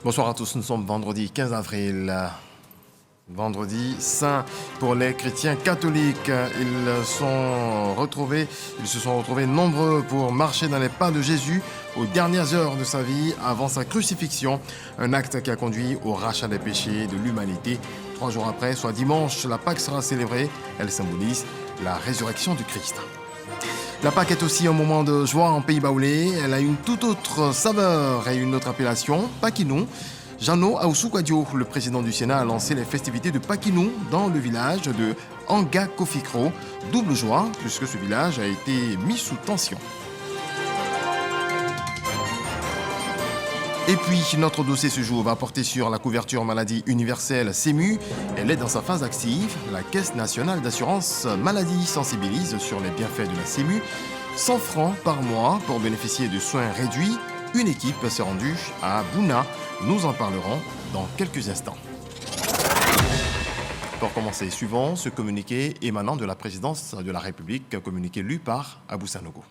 Bonsoir à tous, nous sommes vendredi 15 avril. Vendredi saint pour les chrétiens catholiques. Ils se sont retrouvés nombreux pour marcher dans les pas de Jésus aux dernières heures de sa vie avant sa crucifixion. Un acte qui a conduit au rachat des péchés de l'humanité. 3 jours après, soit dimanche, la Pâque sera célébrée. Elle symbolise la résurrection du Christ. La Pâque est aussi un moment de joie en Pays baoulé. Elle a une toute autre saveur et une autre appellation, Paquinou. Jeannot Aoussoukwadio, le président du Sénat, a lancé les festivités de Paquinou dans le village de Anga-Kofikro. Double joie, puisque ce village a été mis sous tension. Et puis, notre dossier ce jour va porter sur la couverture maladie universelle CEMU. Elle est dans sa phase active. La Caisse nationale d'assurance maladie sensibilise sur les bienfaits de la CEMU. 100 francs par mois pour bénéficier de soins réduits. Une équipe s'est rendue à Bouna. Nous en parlerons dans quelques instants. Pour commencer, suivons ce communiqué émanant de la présidence de la République, communiqué lu par Abou Sanogo.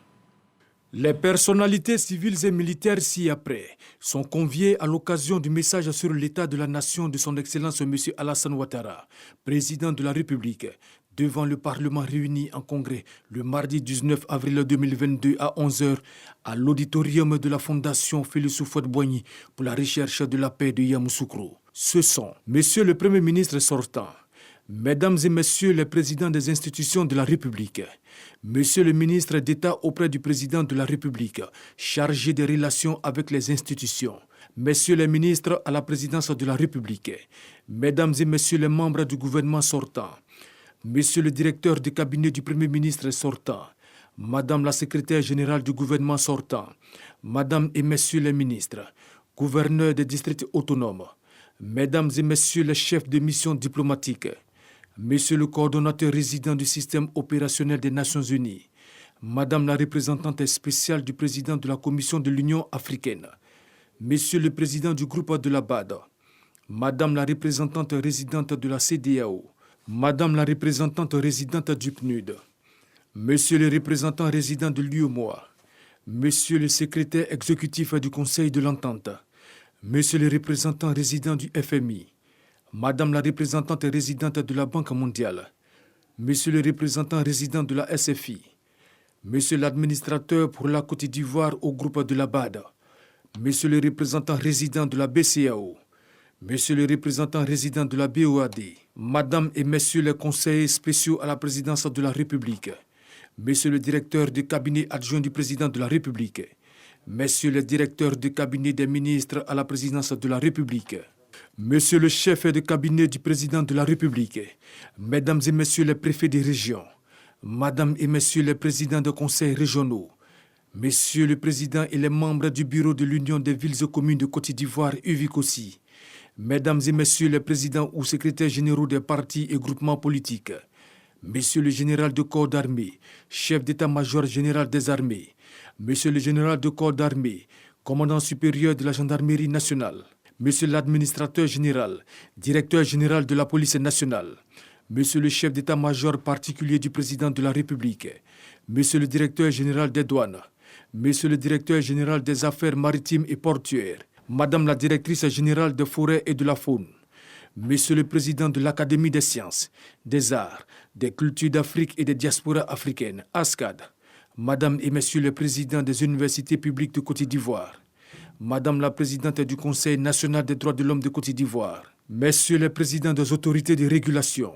Les personnalités civiles et militaires ci-après sont conviées à l'occasion du message sur l'état de la nation de son Excellence M. Alassane Ouattara, président de la République, devant le Parlement réuni en congrès le mardi 19 avril 2022 à 11h à l'auditorium de la Fondation Félix Houphouët-Boigny pour la recherche de la paix de Yamoussoukro. Ce sont Monsieur le Premier ministre sortant, Mesdames et Messieurs les présidents des institutions de la République, Monsieur le ministre d'État auprès du président de la République, chargé des relations avec les institutions, Messieurs les ministres à la présidence de la République, Mesdames et Messieurs les membres du gouvernement sortant, Monsieur le directeur du cabinet du Premier ministre sortant, Madame la secrétaire générale du gouvernement sortant, Madame et Messieurs les ministres, gouverneurs des districts autonomes, Mesdames et Messieurs les chefs de mission diplomatique, Monsieur le coordonnateur résident du système opérationnel des Nations Unies, Madame la représentante spéciale du président de la Commission de l'Union africaine, Monsieur le président du groupe de la BAD, Madame la représentante résidente de la CEDEAO, Madame la représentante résidente du PNUD, Monsieur le représentant résident de l'UEMOA, Monsieur le secrétaire exécutif du Conseil de l'Entente, Monsieur le représentant résident du FMI, Madame la représentante résidente de la Banque mondiale, Monsieur le représentant résident de la SFI, Monsieur l'administrateur pour la Côte d'Ivoire au groupe de la BAD, Monsieur le représentant résident de la BCAO, Monsieur le représentant résident de la BOAD, Madame et Messieurs les conseillers spéciaux à la présidence de la République, Monsieur le directeur du cabinet adjoint du président de la République, Messieurs les directeurs du cabinet des ministres à la présidence de la République, Monsieur le chef de cabinet du président de la République, Mesdames et Messieurs les préfets des régions, Madame et Messieurs les présidents de conseils régionaux, Messieurs le président et les membres du bureau de l'Union des villes et communes de Côte d'Ivoire, UVICOSI, Mesdames et Messieurs les présidents ou secrétaires généraux des partis et groupements politiques, Monsieur le général de corps d'armée, chef d'état-major général des armées, Monsieur le général de corps d'armée, commandant supérieur de la gendarmerie nationale, Monsieur l'administrateur général, directeur général de la police nationale, Monsieur le chef d'état-major particulier du président de la République, Monsieur le directeur général des douanes, Monsieur le directeur général des affaires maritimes et portuaires, Madame la directrice générale des forêts et de la faune, Monsieur le président de l'Académie des sciences, des arts, des cultures d'Afrique et des diasporas africaines, ASCAD, Madame et Messieurs les présidents des universités publiques de Côte d'Ivoire, Madame la présidente du Conseil national des droits de l'homme de Côte d'Ivoire, Messieurs les présidents des autorités de régulation,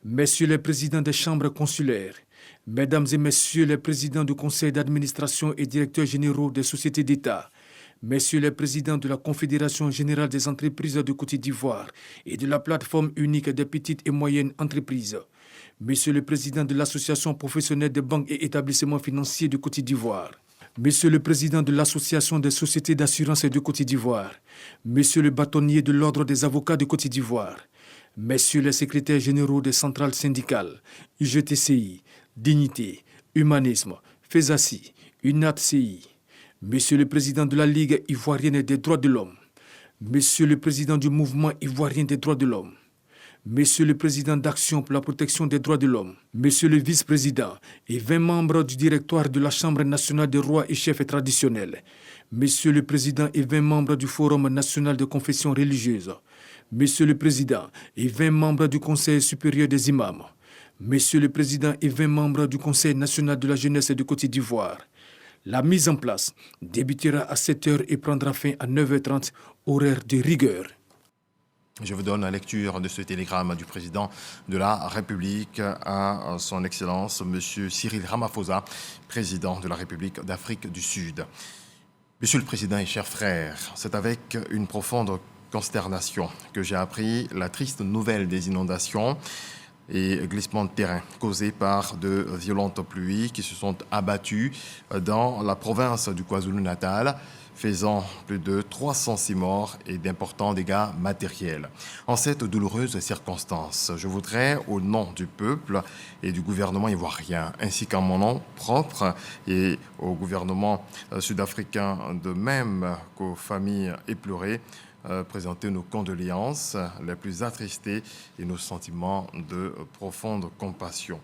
Messieurs les présidents des chambres consulaires, Mesdames et Messieurs les présidents du Conseil d'administration et directeurs généraux des sociétés d'État, Messieurs les présidents de la Confédération générale des entreprises de Côte d'Ivoire et de la plateforme unique des petites et moyennes entreprises, Monsieur le président de l'Association professionnelle des banques et établissements financiers de Côte d'Ivoire, Monsieur le président de l'Association des sociétés d'assurance de Côte d'Ivoire, Monsieur le bâtonnier de l'Ordre des avocats de Côte d'Ivoire, Messieurs les secrétaires généraux des centrales syndicales, UGTCI, Dignité, Humanisme, FESACI, UNATCI, Monsieur le président de la Ligue ivoirienne des droits de l'homme, Monsieur le président du mouvement ivoirien des droits de l'homme, Monsieur le Président d'Action pour la protection des droits de l'homme, Monsieur le Vice-président et 20 membres du directoire de la Chambre nationale des rois et chefs traditionnels, Monsieur le Président et 20 membres du Forum national de confession religieuse, Monsieur le Président et 20 membres du Conseil supérieur des imams, Monsieur le Président et 20 membres du Conseil national de la jeunesse de Côte d'Ivoire. La mise en place débutera à 7h et prendra fin à 9h30, horaire de rigueur. Je vous donne la lecture de ce télégramme du président de la République à son Excellence, M. Cyril Ramaphosa, président de la République d'Afrique du Sud. Monsieur le Président et chers frères, c'est avec une profonde consternation que j'ai appris la triste nouvelle des inondations et glissements de terrain causés par de violentes pluies qui se sont abattues dans la province du KwaZulu-Natal, faisant plus de 306 morts et d'importants dégâts matériels. En cette douloureuse circonstance, je voudrais, au nom du peuple et du gouvernement ivoirien, ainsi qu'en mon nom propre et au gouvernement sud-africain, de même qu'aux familles éplorées, présenter nos condoléances les plus attristées et nos sentiments de profonde compassion.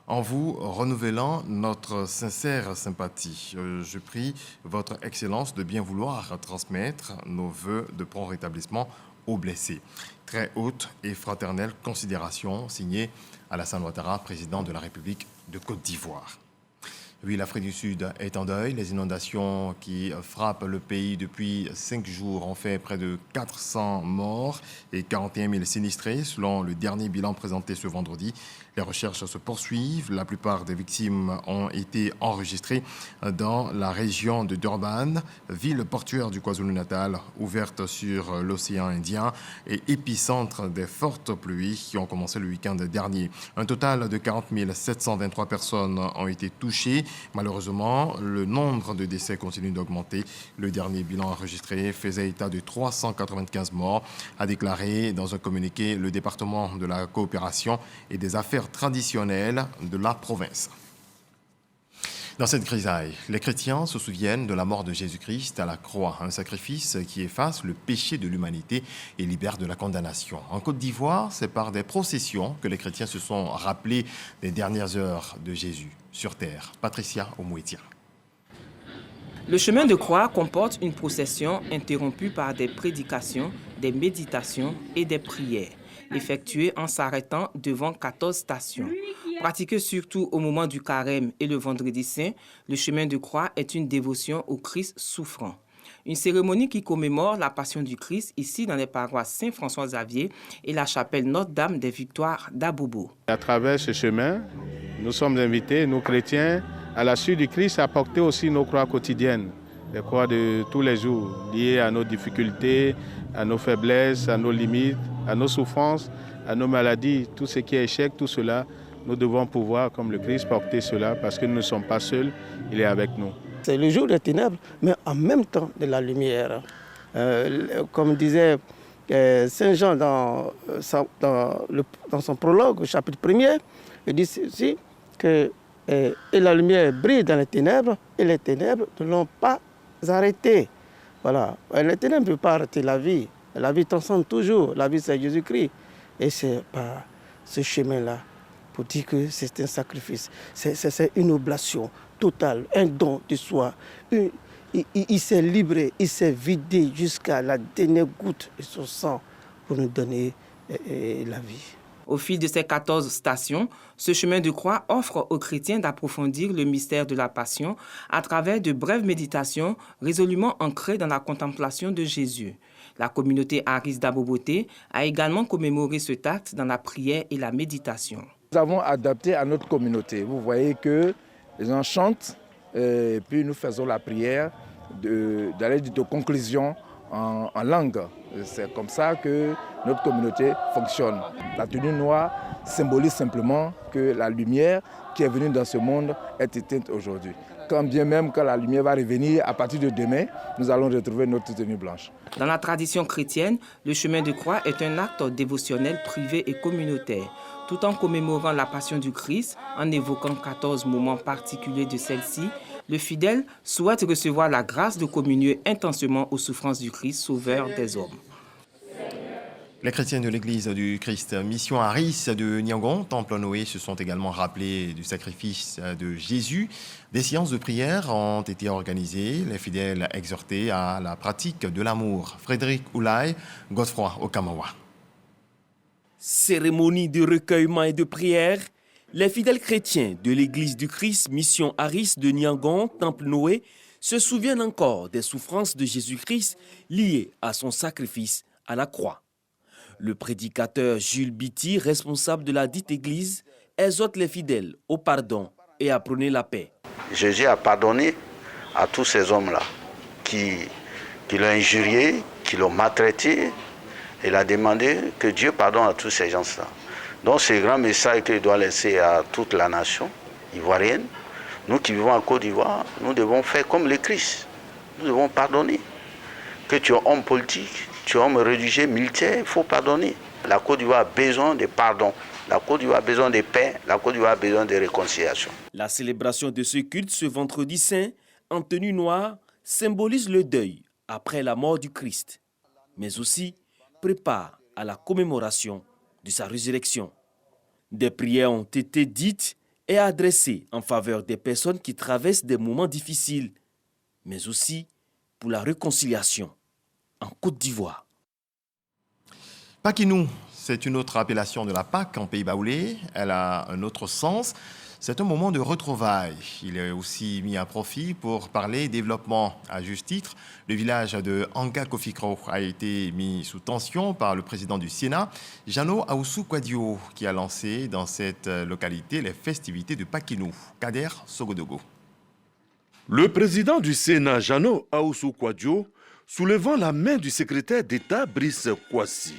En vous renouvelant notre sincère sympathie, je prie Votre Excellence de bien vouloir transmettre nos vœux de prompt rétablissement aux blessés. Très haute et fraternelle considération, signée Alassane Ouattara, président de la République de Côte d'Ivoire. Oui, l'Afrique du Sud est en deuil. Les inondations qui frappent le pays depuis 5 jours ont fait près de 400 morts et 41 000 sinistrés, selon le dernier bilan présenté ce vendredi. Les recherches se poursuivent. La plupart des victimes ont été enregistrées dans la région de Durban, ville portuaire du KwaZulu-Natal, ouverte sur l'océan Indien et épicentre des fortes pluies qui ont commencé le week-end dernier. Un total de 40 723 personnes ont été touchées. Malheureusement, le nombre de décès continue d'augmenter. Le dernier bilan enregistré faisait état de 395 morts, a déclaré dans un communiqué le département de la coopération et des affaires traditionnelles de la province. Dans cette grisaille, les chrétiens se souviennent de la mort de Jésus-Christ à la croix, un sacrifice qui efface le péché de l'humanité et libère de la condamnation. En Côte d'Ivoire, c'est par des processions que les chrétiens se sont rappelés des dernières heures de Jésus sur terre. Patricia Omouetia. Le chemin de croix comporte une procession interrompue par des prédications, des méditations et des prières, effectuées en s'arrêtant devant 14 stations. Pratiqué surtout au moment du carême et le vendredi saint, le chemin de croix est une dévotion au Christ souffrant. Une cérémonie qui commémore la passion du Christ ici dans les paroisses Saint-François-Xavier et la chapelle Notre-Dame des Victoires d'Abobo. À travers ce chemin, nous sommes invités, nous chrétiens, à la suite du Christ, à porter aussi nos croix quotidiennes, les croix de tous les jours, liées à nos difficultés, à nos faiblesses, à nos limites, à nos souffrances, à nos maladies, tout ce qui est échec, tout cela. Nous devons pouvoir, comme le Christ, porter cela parce que nous ne sommes pas seuls, il est avec nous. C'est le jour des ténèbres, mais en même temps de la lumière. Comme disait Saint Jean dans son prologue, au chapitre 1er, il dit aussi que et la lumière brille dans les ténèbres et les ténèbres ne l'ont pas arrêté. Voilà. Les ténèbres ne peuvent pas arrêter la vie. La vie transcende toujours. La vie, c'est Jésus-Christ. Et c'est par ce chemin-là pour dire que c'est un sacrifice. C'est une oblation totale, un don de soi. Il s'est livré, il s'est vidé jusqu'à la dernière goutte de son sang pour nous donner la vie. Au fil de ces 14 stations, ce chemin de croix offre aux chrétiens d'approfondir le mystère de la Passion à travers de brèves méditations résolument ancrées dans la contemplation de Jésus. La communauté Aris d'Aboboté a également commémoré cet acte dans la prière et la méditation. Nous avons adapté à notre communauté. Vous voyez que les gens chantent et puis nous faisons la prière de conclusion en langue. C'est comme ça que notre communauté fonctionne. La tenue noire symbolise simplement que la lumière qui est venue dans ce monde est éteinte aujourd'hui. Quand bien même quand la lumière va revenir à partir de demain, nous allons retrouver notre tenue blanche. Dans la tradition chrétienne, le chemin de croix est un acte dévotionnel privé et communautaire. Tout en commémorant la passion du Christ, en évoquant 14 moments particuliers de celle-ci, le fidèle souhaite recevoir la grâce de communier intensément aux souffrances du Christ, sauveur des hommes. Les chrétiens de l'église du Christ Mission Aris de Niangon, Temple Noé, se sont également rappelés du sacrifice de Jésus. Des séances de prière ont été organisées, les fidèles exhortés à la pratique de l'amour. Frédéric Oulay, Godefroy Okamawa. Cérémonie de recueillement et de prière, les fidèles chrétiens de l'église du Christ Mission Aris de Niangon, Temple Noé, se souviennent encore des souffrances de Jésus-Christ liées à son sacrifice à la croix. Le prédicateur Jules Biti, responsable de la dite église, exhorte les fidèles au pardon et à prôner la paix. Jésus a pardonné à tous ces hommes-là qui l'ont injurié, qui l'ont maltraité. Il a demandé que Dieu pardonne à tous ces gens-là. Donc c'est le grand message qu'il doit laisser à toute la nation ivoirienne. Nous qui vivons en Côte d'Ivoire, nous devons faire comme le Christ. Nous devons pardonner. Que tu es homme politique, tu es homme religieux, militaire, il faut pardonner. La Côte d'Ivoire a besoin de pardon. La Côte d'Ivoire a besoin de paix. La Côte d'Ivoire a besoin de réconciliation. La célébration de ce culte ce vendredi saint, en tenue noire, symbolise le deuil après la mort du Christ, mais aussi prépare à la commémoration de sa résurrection. Des prières ont été dites et adressées en faveur des personnes qui traversent des moments difficiles, mais aussi pour la réconciliation en Côte d'Ivoire. Pakinou, c'est une autre appellation de la Pâque en Pays baoulé. Elle a un autre sens. C'est un moment de retrouvailles. Il est aussi mis à profit pour parler développement. À juste titre, le village de Anga Kofikro a été mis sous tension par le président du Sénat, Jano Aoussou Kouadio, qui a lancé dans cette localité les festivités de Pakinou. Kader Sogodogo. Le président du Sénat, Jano Aoussou Kouadio, soulevant la main du secrétaire d'État Brice Kouassi.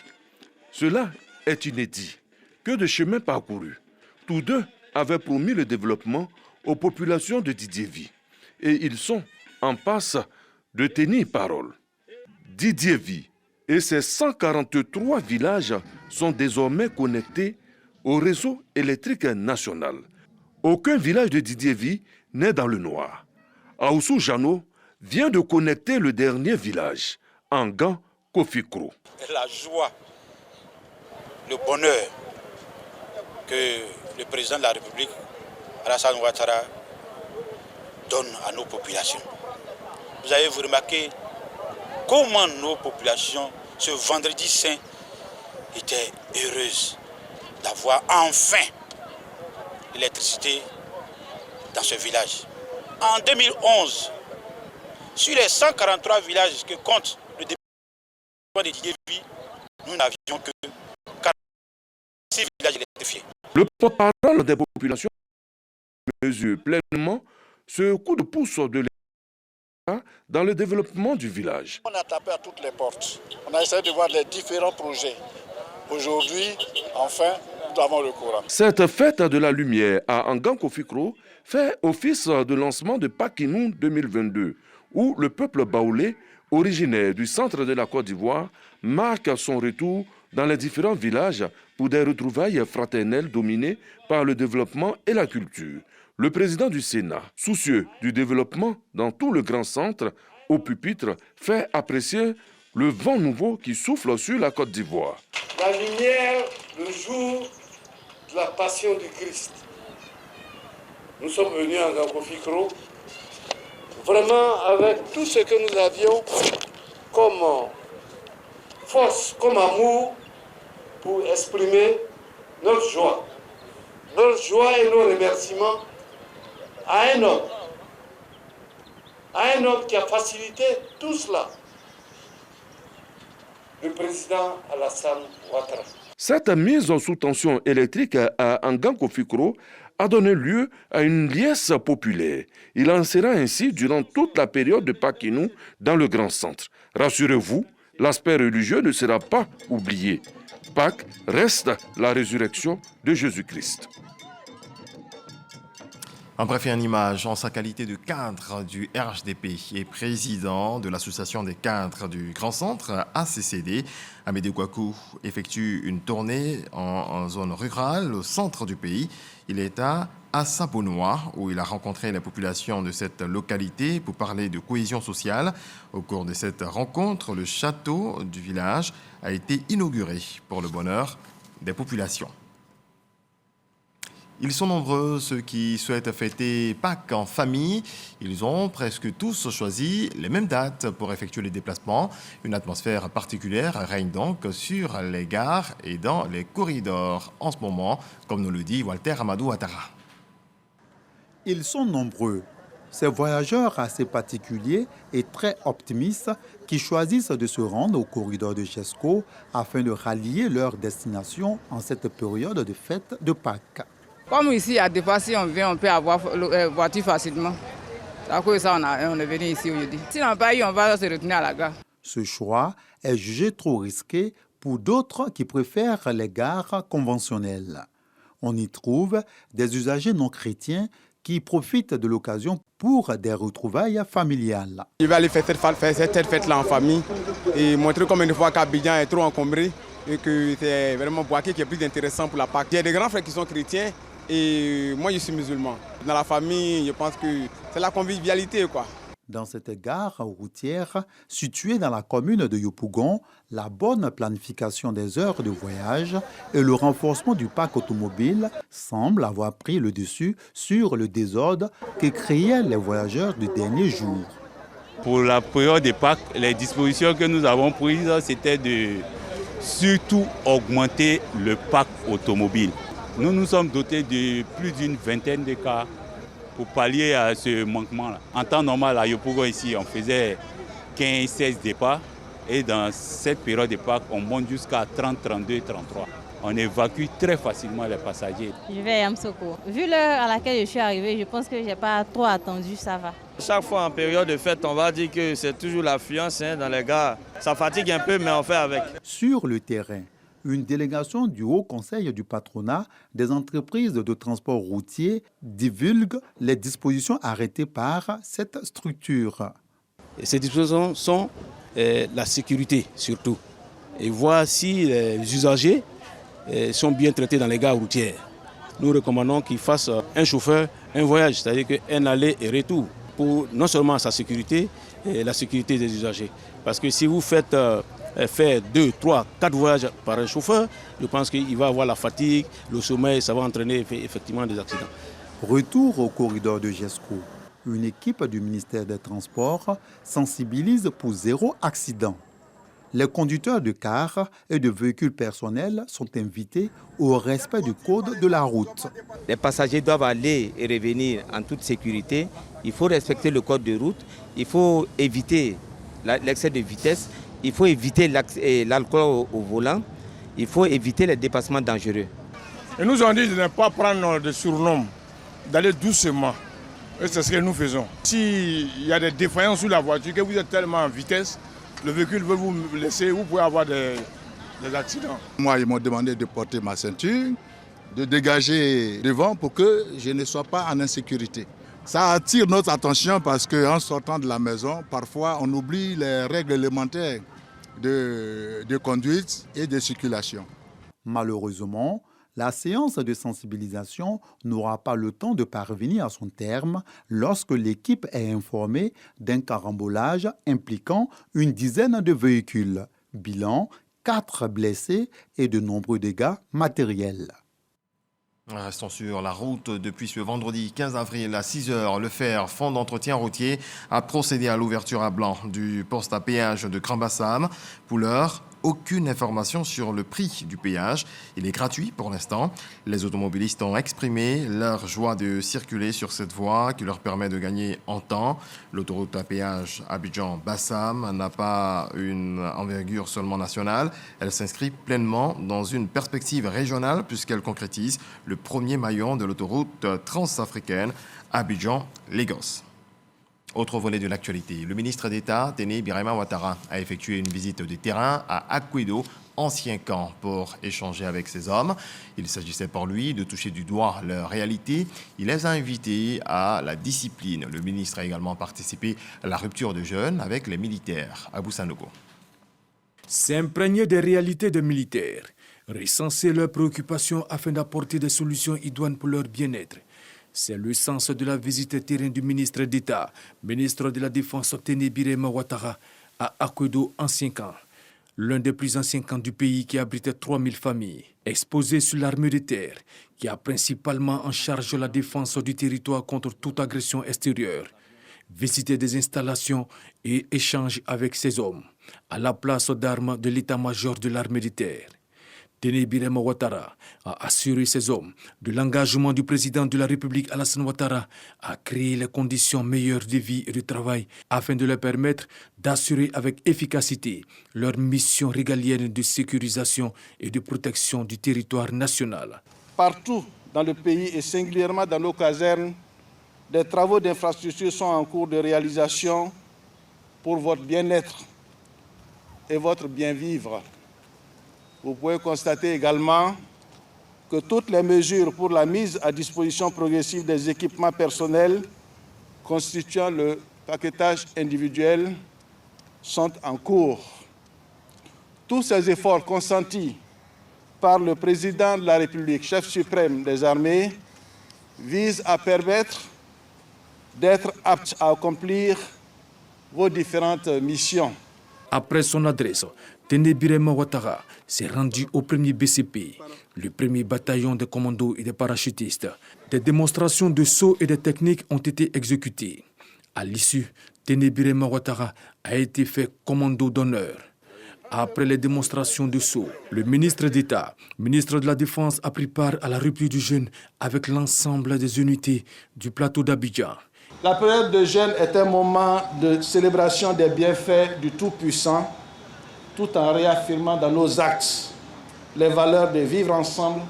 Cela est inédit. Que de chemin parcouru. Tous deux avaient promis le développement aux populations de Didier Vie. Et ils sont en passe de tenir parole. Didier Vie et ses 143 villages sont désormais connectés au réseau électrique national. Aucun village de Didier Vie n'est dans le noir. Aoussou Jano vient de connecter le dernier village, Angan Kofikro. La joie, le bonheur que le président de la République, Alassane Ouattara, donne à nos populations. Vous avez remarqué comment nos populations, ce vendredi saint, étaient heureuses d'avoir enfin l'électricité dans ce village. En 2011, sur les 143 villages que compte le département de Didier Vie, nous n'avions que 46 villages électrifiés. Le porte-parole des populations mesure pleinement ce coup de pouce de l'État dans le développement du village. On a tapé à toutes les portes. On a essayé de voir les différents projets. Aujourd'hui, enfin, nous avons le courant. Cette fête de la lumière à Angan Kofikro fait office de lancement de Pakinou 2022, où le peuple baoulé, originaire du centre de la Côte d'Ivoire, marque son retour dans les différents villages pour des retrouvailles fraternelles dominées par le développement et la culture. Le président du Sénat, soucieux du développement dans tout le grand centre, au pupitre, fait apprécier le vent nouveau qui souffle sur la Côte d'Ivoire. La lumière, le jour de la passion du Christ. Nous sommes venus à Angan Kofikro vraiment avec tout ce que nous avions comme force, comme amour pour exprimer notre joie et nos remerciements à un homme qui a facilité tout cela, le président Alassane Ouattara. Cette mise sous tension électrique à Angan Kofikro a donné lieu à une liesse populaire. Il en sera ainsi durant toute la période de Pakinou dans le grand centre. Rassurez-vous, l'aspect religieux ne sera pas oublié. Pâques reste la résurrection de Jésus-Christ. En bref, et en image, en sa qualité de cadre du RHDP et président de l'association des cadres du Grand Centre ACCD, Amédée Kouakou effectue une tournée en zone rurale au centre du pays. Il est à Assabonois où il a rencontré la population de cette localité pour parler de cohésion sociale. Au cours de cette rencontre, le château du village a été inauguré pour le bonheur des populations. Ils sont nombreux, ceux qui souhaitent fêter Pâques en famille. Ils ont presque tous choisi les mêmes dates pour effectuer les déplacements. Une atmosphère particulière règne donc sur les gares et dans les corridors en ce moment, comme nous le dit Walter Amadou Ouattara. Ils sont nombreux. Ces voyageurs assez particuliers et très optimistes qui choisissent de se rendre au corridor de GESCO afin de rallier leur destination en cette période de fête de Pâques. Comme ici, à des fois, si on vient, on peut avoir voiture facilement. C'est à cause de ça on est venu ici aujourd'hui. Si on n'a pas eu, on va se retenir à la gare. Ce choix est jugé trop risqué pour d'autres qui préfèrent les gares conventionnelles. On y trouve des usagers non chrétiens qui profitent de l'occasion pour des retrouvailles familiales. Je vais aller faire cette fête-là en famille et montrer combien de fois qu'Abidjan est trop encombré et que c'est vraiment Boaké qui est plus intéressant pour la Pâques. Il y a des grands frères qui sont chrétiens et moi je suis musulman. Dans la famille, je pense que c'est la convivialité, quoi. Dans cette gare routière située dans la commune de Yopougon, la bonne planification des heures de voyage et le renforcement du parc automobile semblent avoir pris le dessus sur le désordre que créaient les voyageurs du dernier jour. Pour la période des Pâques, les dispositions que nous avons prises, c'était de surtout augmenter le parc automobile. Nous nous sommes dotés de plus d'une vingtaine de cars pour pallier à ce manquement-là. En temps normal, à Yopougon, ici, on faisait 15-16 départs. Et dans cette période de Pâques, on monte jusqu'à 30, 32, 33. On évacue très facilement les passagers. Je vais à Yamsoko. Vu l'heure à laquelle je suis arrivée, je pense que je n'ai pas trop attendu, ça va. Chaque fois en période de fête, on va dire que c'est toujours l'affluence dans les gares. Ça fatigue un peu, mais on fait avec. Sur le terrain, une délégation du Haut Conseil du patronat des entreprises de transport routier divulgue les dispositions arrêtées par cette structure. Ces dispositions sont la sécurité surtout. Et voir si les usagers sont bien traités dans les gares routières. Nous recommandons qu'ils fassent un chauffeur, un voyage, c'est-à-dire un aller et retour pour non seulement sa sécurité et la sécurité des usagers. Parce que si vous faites faire 2, 3, 4 voyages par un chauffeur, je pense qu'il va avoir la fatigue, le sommeil, ça va entraîner effectivement des accidents. Retour au corridor de GESCO. Une équipe du ministère des Transports sensibilise pour 0 accident. Les conducteurs de cars et de véhicules personnels sont invités au respect du code de la route. Les passagers doivent aller et revenir en toute sécurité. Il faut respecter le code de route. Il faut éviter l'excès de vitesse. Il faut éviter l'alcool au volant. Il faut éviter les dépassements dangereux. Ils nous ont dit de ne pas prendre de surnom, d'aller doucement. Et c'est ce que nous faisons. S'il y a des défaillances sur la voiture, que vous êtes tellement en vitesse, le véhicule veut vous laisser, vous pouvez avoir des accidents. Moi, ils m'ont demandé de porter ma ceinture, de dégager devant pour que je ne sois pas en insécurité. Ça attire notre attention parce qu'en sortant de la maison, parfois on oublie les règles élémentaires de conduite et de circulation. Malheureusement, la séance de sensibilisation n'aura pas le temps de parvenir à son terme lorsque l'équipe est informée d'un carambolage impliquant une dizaine de véhicules. Bilan, 4 blessés et de nombreux dégâts matériels. Restons sur la route. Depuis ce vendredi 15 avril à 6h, le FER, Fonds d'entretien routier, a procédé à l'ouverture à blanc du poste à péage de Grand Bassam. Pour l'heure, aucune information sur le prix du péage. Il est gratuit pour l'instant. Les automobilistes ont exprimé leur joie de circuler sur cette voie qui leur permet de gagner en temps. L'autoroute à péage Abidjan-Bassam n'a pas une envergure seulement nationale. Elle s'inscrit pleinement dans une perspective régionale puisqu'elle concrétise le premier maillon de l'autoroute transafricaine Abidjan-Lagos. Autre volet de l'actualité, le ministre d'État, Téné Birahima Ouattara, a effectué une visite de terrain à Akwedo, ancien camp pour échanger avec ces hommes. Il s'agissait pour lui de toucher du doigt leur réalité. Il les a invités à la discipline. Le ministre a également participé à la rupture de jeûne avec les militaires. Abou Sanogo. S'imprégner des réalités des militaires, recenser leurs préoccupations afin d'apporter des solutions idoines pour leur bien-être. C'est le sens de la visite terrain du ministre d'État, ministre de la Défense Téné Birema Ouattara, à Akodo, ancien camp. L'un des plus anciens camps du pays qui abritait 3000 familles, exposé sur l'armée de terre, qui a principalement en charge la défense du territoire contre toute agression extérieure. Visiter des installations et échanger avec ces hommes à la place d'armes de l'état-major de l'armée de terre. Téné Birema Ouattara a assuré ces hommes de l'engagement du président de la République Alassane Ouattara à créer les conditions meilleures de vie et de travail afin de leur permettre d'assurer avec efficacité leur mission régalienne de sécurisation et de protection du territoire national. Partout dans le pays et singulièrement dans nos casernes, des travaux d'infrastructure sont en cours de réalisation pour votre bien-être et votre bien-vivre. Vous pouvez constater également que toutes les mesures pour la mise à disposition progressive des équipements personnels constituant le paquetage individuel sont en cours. Tous ces efforts consentis par le président de la République, chef suprême des armées, visent à permettre d'être aptes à accomplir vos différentes missions. Après son adresse, Téné Birema Ouattara s'est rendu au premier BCP, le premier bataillon de commandos et de parachutistes. Des démonstrations de sauts et de techniques ont été exécutées. À l'issue, Téné Birema Ouattara a été fait commando d'honneur. Après les démonstrations de sauts, le ministre d'État, ministre de la Défense, a pris part à la rupture du jeûne avec l'ensemble des unités du plateau d'Abidjan. La période de jeûne est un moment de célébration des bienfaits du Tout-Puissant, tout en réaffirmant dans nos actes les valeurs de vivre ensemble.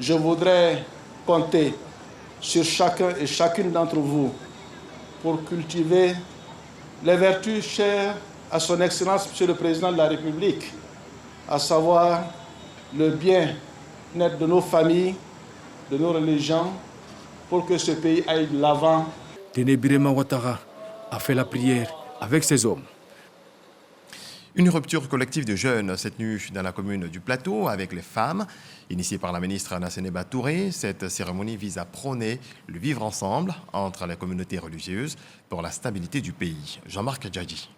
Je voudrais compter sur chacun et chacune d'entre vous pour cultiver les vertus chères à son Excellence, Monsieur le Président de la République, à savoir le bien-être de nos familles, de nos religions, pour que ce pays aille de l'avant. Téné Birema Ouattara a fait la prière avec ses hommes. Une rupture collective de jeûne cette nuit dans la commune du Plateau avec les femmes. Initiée par la ministre Nassénéba Touré, cette cérémonie vise à prôner le vivre ensemble entre les communautés religieuses pour la stabilité du pays. Jean-Marc Djadji.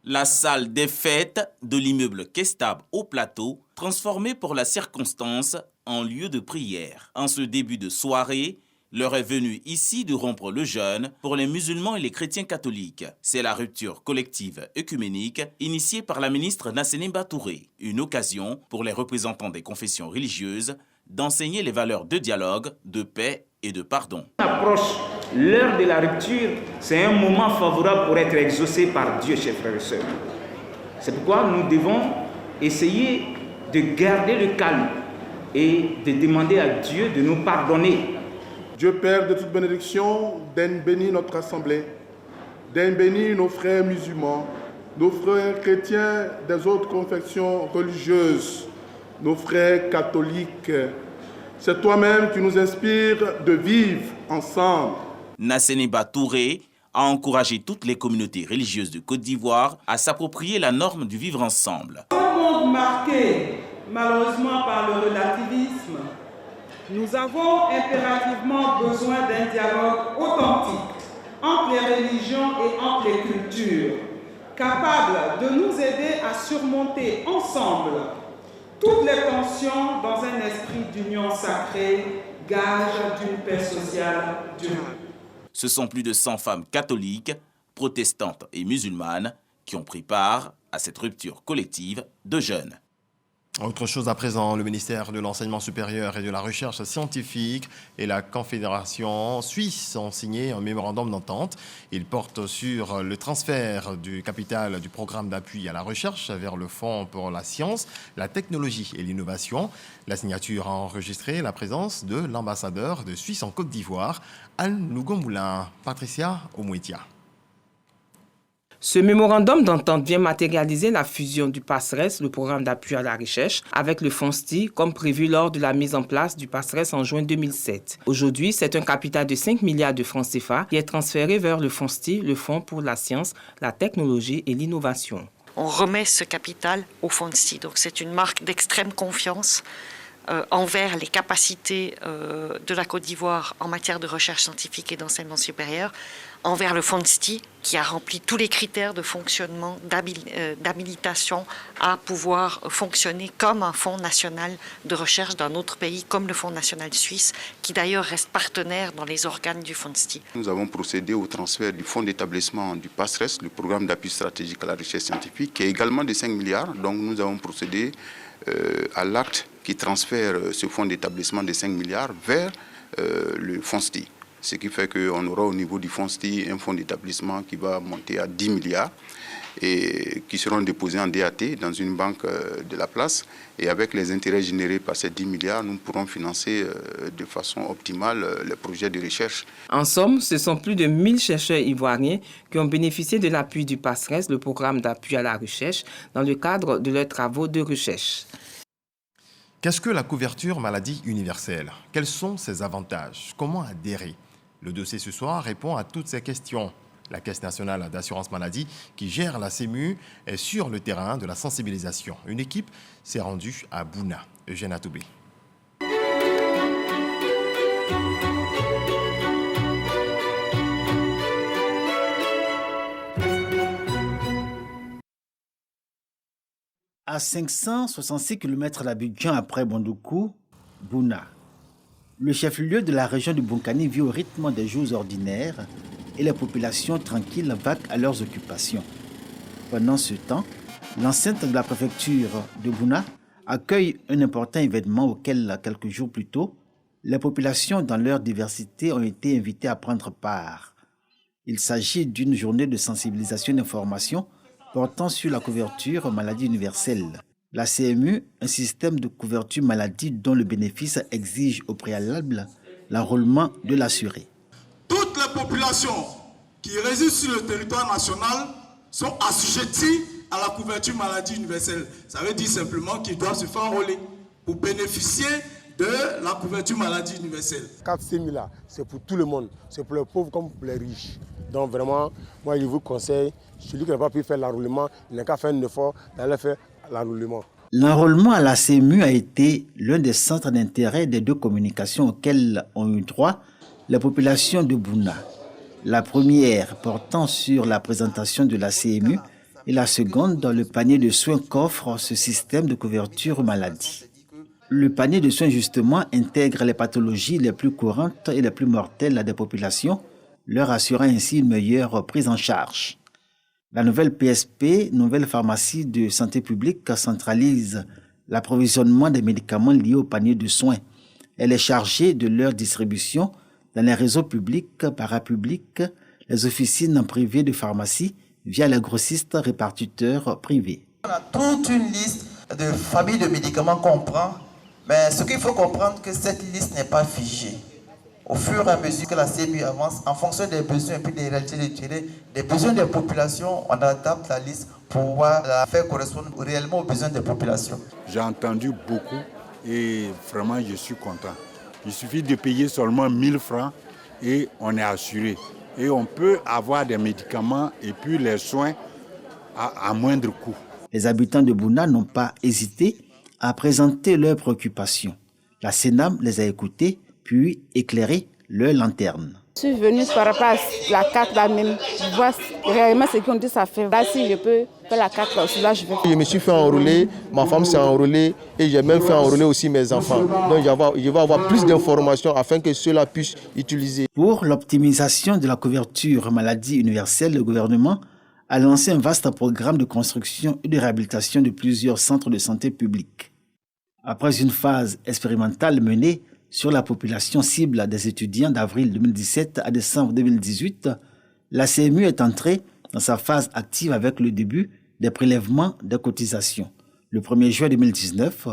La salle des fêtes de l'immeuble Kestab au Plateau, transformée pour la circonstance en lieu de prière. En ce début de soirée, l'heure est venue ici de rompre le jeûne pour les musulmans et les chrétiens catholiques. C'est la rupture collective œcuménique initiée par la ministre Nassénéba Touré. Une occasion pour les représentants des confessions religieuses d'enseigner les valeurs de dialogue, de paix et de pardon. L'heure de la rupture, c'est un moment favorable pour être exaucé par Dieu, chers frères et sœurs. C'est pourquoi nous devons essayer de garder le calme et de demander à Dieu de nous pardonner. Dieu Père de toute bénédiction, daigne bénir notre assemblée, daigne bénir nos frères musulmans, nos frères chrétiens des autres confessions religieuses, nos frères catholiques. C'est toi-même qui nous inspires de vivre ensemble. Nassénéba Touré a encouragé toutes les communautés religieuses de Côte d'Ivoire à s'approprier la norme du vivre ensemble. Dans un monde marqué malheureusement par le relativisme, nous avons impérativement besoin d'un dialogue authentique entre les religions et entre les cultures, capable de nous aider à surmonter ensemble toutes les tensions dans un esprit d'union sacrée, gage d'une paix sociale durable. Ce sont plus de 100 femmes catholiques, protestantes et musulmanes qui ont pris part à cette rupture collective de jeûne. Autre chose à présent, le ministère de l'Enseignement supérieur et de la Recherche scientifique et la Confédération suisse ont signé un mémorandum d'entente. Il porte sur le transfert du capital du programme d'appui à la recherche vers le Fonds pour la science, la technologie et l'innovation. La signature a enregistré la présence de l'ambassadeur de Suisse en Côte d'Ivoire, Anne Lougomoulin. Patricia Omouetia. Ce mémorandum d'entente vient matérialiser la fusion du PASRES, le programme d'appui à la recherche, avec le FONSTI, comme prévu lors de la mise en place du PASRES en juin 2007. Aujourd'hui, c'est un capital de 5 milliards de francs CFA qui est transféré vers le FONSTI, le Fonds pour la science, la technologie et l'innovation. On remet ce capital au FONSTI, donc c'est une marque d'extrême confiance envers les capacités de la Côte d'Ivoire en matière de recherche scientifique et d'enseignement supérieur, envers le FONSTI qui a rempli tous les critères de fonctionnement, d'habilitation à pouvoir fonctionner comme un fonds national de recherche d'un autre pays, comme le Fonds national suisse, qui d'ailleurs reste partenaire dans les organes du FONSTI. Nous avons procédé au transfert du fonds d'établissement du PASRES, le programme d'appui stratégique à la recherche scientifique, qui est également de 5 milliards. Donc nous avons procédé à l'acte qui transfère ce fonds d'établissement de 5 milliards vers le FONSTI. Ce qui fait qu'on aura au niveau du FONSTI un fonds d'établissement qui va monter à 10 milliards et qui seront déposés en DAT dans une banque de la place. Et avec les intérêts générés par ces 10 milliards, nous pourrons financer de façon optimale les projets de recherche. En somme, ce sont plus de 1000 chercheurs ivoiriens qui ont bénéficié de l'appui du PASRES, le programme d'appui à la recherche, dans le cadre de leurs travaux de recherche. Qu'est-ce que la couverture maladie universelle? Quels sont ses avantages? Comment adhérer? Le dossier ce soir répond à toutes ces questions. La Caisse nationale d'assurance maladie, qui gère la CMU, est sur le terrain de la sensibilisation. Une équipe s'est rendue à Bouna. Eugène Atoubé. À 566 km d'Abidjan après Bondoukou, Bouna. Le chef-lieu de la région du Bonkani vit au rythme des jours ordinaires et les populations tranquilles vaquent à leurs occupations. Pendant ce temps, l'enceinte de la préfecture de Bouna accueille un important événement auquel, quelques jours plus tôt, les populations dans leur diversité ont été invitées à prendre part. Il s'agit d'une journée de sensibilisation et d'information portant sur la couverture maladie universelle. La CMU, un système de couverture maladie dont le bénéfice exige au préalable l'enrôlement de l'assuré. Toutes les populations qui résident sur le territoire national sont assujetties à la couverture maladie universelle. Ça veut dire simplement qu'ils doivent se faire enrôler pour bénéficier de la couverture maladie universelle. 4 000 là, c'est pour tout le monde. C'est pour les pauvres comme pour les riches. Donc vraiment, moi je vous conseille, celui qui n'a pas pu faire l'enrôlement, il n'a qu'à faire un effort d'aller faire l'enrôlement. L'enrôlement à la CMU a été l'un des centres d'intérêt des deux communications auxquelles ont eu droit les populations de Bouna. La première portant sur la présentation de la CMU et la seconde dans le panier de soins qu'offre ce système de couverture maladie. Le panier de soins justement intègre les pathologies les plus courantes et les plus mortelles des populations, leur assurant ainsi une meilleure prise en charge. La nouvelle PSP, nouvelle pharmacie de santé publique, centralise l'approvisionnement des médicaments liés au panier de soins. Elle est chargée de leur distribution dans les réseaux publics, parapublics, les officines privées de pharmacie via les grossistes répartiteurs privés. On a toute une liste de familles de médicaments qu'on prend, mais ce qu'il faut comprendre, c'est que cette liste n'est pas figée. Au fur et à mesure que la CMU avance, en fonction des besoins et puis des réalités de terrain, des besoins des populations, on adapte la liste pour pouvoir la faire correspondre réellement aux besoins des populations. J'ai entendu beaucoup et vraiment je suis content. Il suffit de payer seulement 1000 francs et on est assuré. Et on peut avoir des médicaments et puis les soins à moindre coût. Les habitants de Bouna n'ont pas hésité à présenter leurs préoccupations. La CENAM les a écoutés puis éclairer leur lanterne. Je suis venue par rapport à la carte là même. Je vois réellement ce qu'on dit ça fait. Là, si je peux faire la carte là, je vais. Je me suis fait enrôler, ma femme s'est enrôlée et j'ai même fait enrôler aussi mes enfants. Donc je vais avoir plus d'informations afin que ceux-là puissent utiliser. Pour l'optimisation de la couverture maladie universelle, le gouvernement a lancé un vaste programme de construction et de réhabilitation de plusieurs centres de santé publics. Après une phase expérimentale menée sur la population cible des étudiants d'avril 2017 à décembre 2018, la CMU est entrée dans sa phase active avec le début des prélèvements des cotisations, le 1er juin 2019,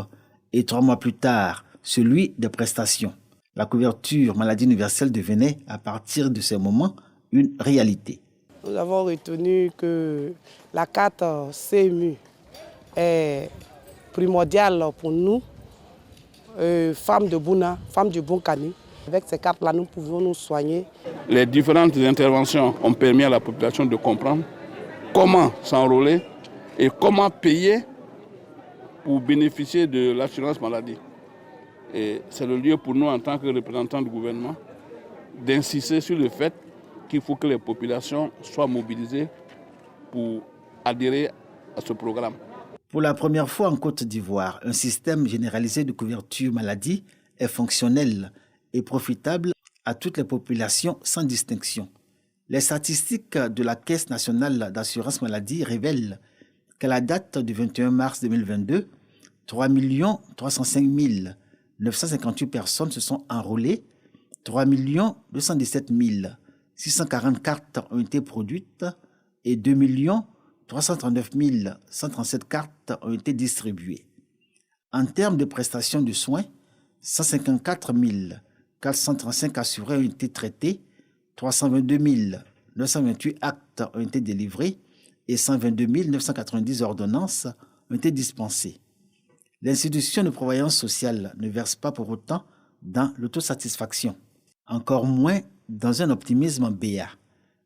et 3 mois plus tard, celui des prestations. La couverture maladie universelle devenait, à partir de ce moment, une réalité. nous avons retenu que la carte CMU est primordiale pour nous, femmes de Bouna, femmes du Bonkani. Avec ces cartes-là, nous pouvons nous soigner. Les différentes interventions ont permis à la population de comprendre comment s'enrôler et comment payer pour bénéficier de l'assurance maladie. Et c'est le lieu pour nous, en tant que représentants du gouvernement, d'insister sur le fait qu'il faut que les populations soient mobilisées pour adhérer à ce programme. Pour la première fois en Côte d'Ivoire, un système généralisé de couverture maladie est fonctionnel et profitable à toutes les populations sans distinction. Les statistiques de la Caisse nationale d'assurance maladie révèlent qu'à la date du 21 mars 2022, 3 305 958 personnes se sont enrôlées, 3 217 640 cartes ont été produites et 2 339 137 cartes ont été distribuées. En termes de prestations de soins, 154 435 assurés ont été traités, 322 928 actes ont été délivrés et 122 990 ordonnances ont été dispensées. L'institution de prévoyance sociale ne verse pas pour autant dans l'autosatisfaction, encore moins dans un optimisme béat.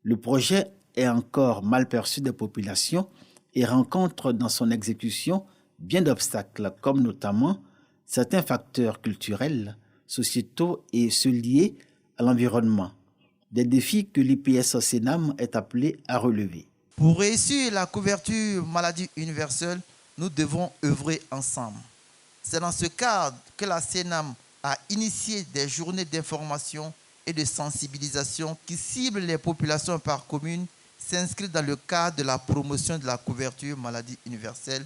Le projet est encore mal perçu des populations et rencontre dans son exécution bien d'obstacles, comme notamment certains facteurs culturels, sociétaux et ceux liés à l'environnement, des défis que l'IPS-CNAM est appelé à relever. Pour réussir la couverture maladie universelle, nous devons œuvrer ensemble. C'est dans ce cadre que la CNAM a initié des journées d'information et de sensibilisation qui ciblent les populations par commune, s'inscrivent dans le cadre de la promotion de la couverture maladie universelle,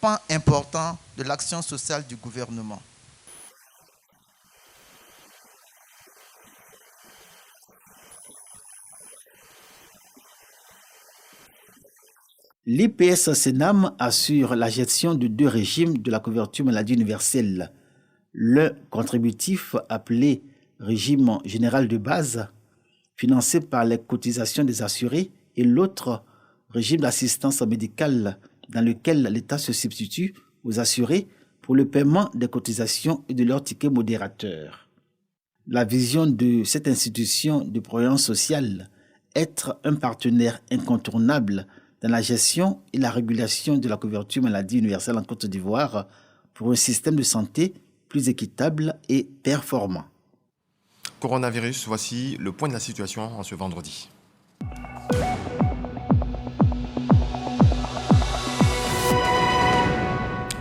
pan important de l'action sociale du gouvernement. L'IPS-CNAM assure la gestion de deux régimes de la couverture maladie universelle. Le contributif appelé régime général de base, financé par les cotisations des assurés, et l'autre régime d'assistance médicale dans lequel l'État se substitue aux assurés pour le paiement des cotisations et de leurs tickets modérateurs. La vision de cette institution de prévoyance sociale, être un partenaire incontournable dans la gestion et la régulation de la couverture maladie universelle en Côte d'Ivoire pour un système de santé plus équitable et performant. Coronavirus, voici le point de la situation en ce vendredi.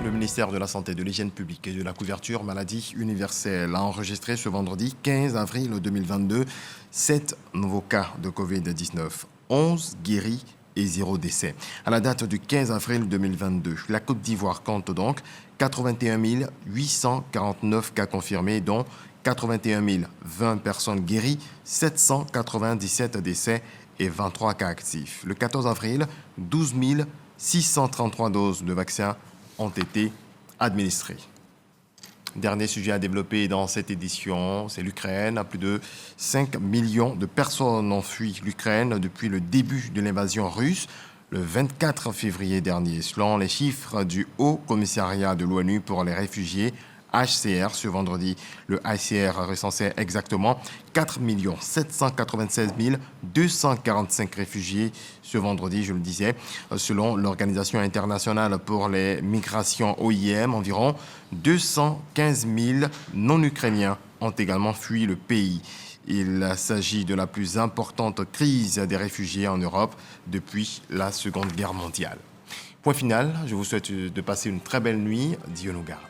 Le ministère de la Santé, de l'Hygiène publique et de la couverture maladie universelle a enregistré ce vendredi 15 avril 2022 7 nouveaux cas de Covid-19, 11 guéris et 0 décès. À la date du 15 avril 2022, la Côte d'Ivoire compte donc 81 849 cas confirmés, dont 81 020 personnes guéries, 797 décès et 23 cas actifs. Le 14 avril, 12 633 doses de vaccins ont été administrées. Dernier sujet à développer dans cette édition, c'est l'Ukraine. Plus de 5 millions de personnes ont fui l'Ukraine depuis le début de l'invasion russe, le 24 février dernier. Selon les chiffres du Haut Commissariat de l'ONU pour les réfugiés, HCR, ce vendredi, le HCR recensait exactement 4 796 245 réfugiés ce vendredi, je le disais. Selon l'Organisation internationale pour les migrations OIM, environ 215 000 non-ukrainiens ont également fui le pays. Il s'agit de la plus importante crise des réfugiés en Europe depuis la Seconde Guerre mondiale. Point final, je vous souhaite de passer une très belle nuit. Dieu nous garde.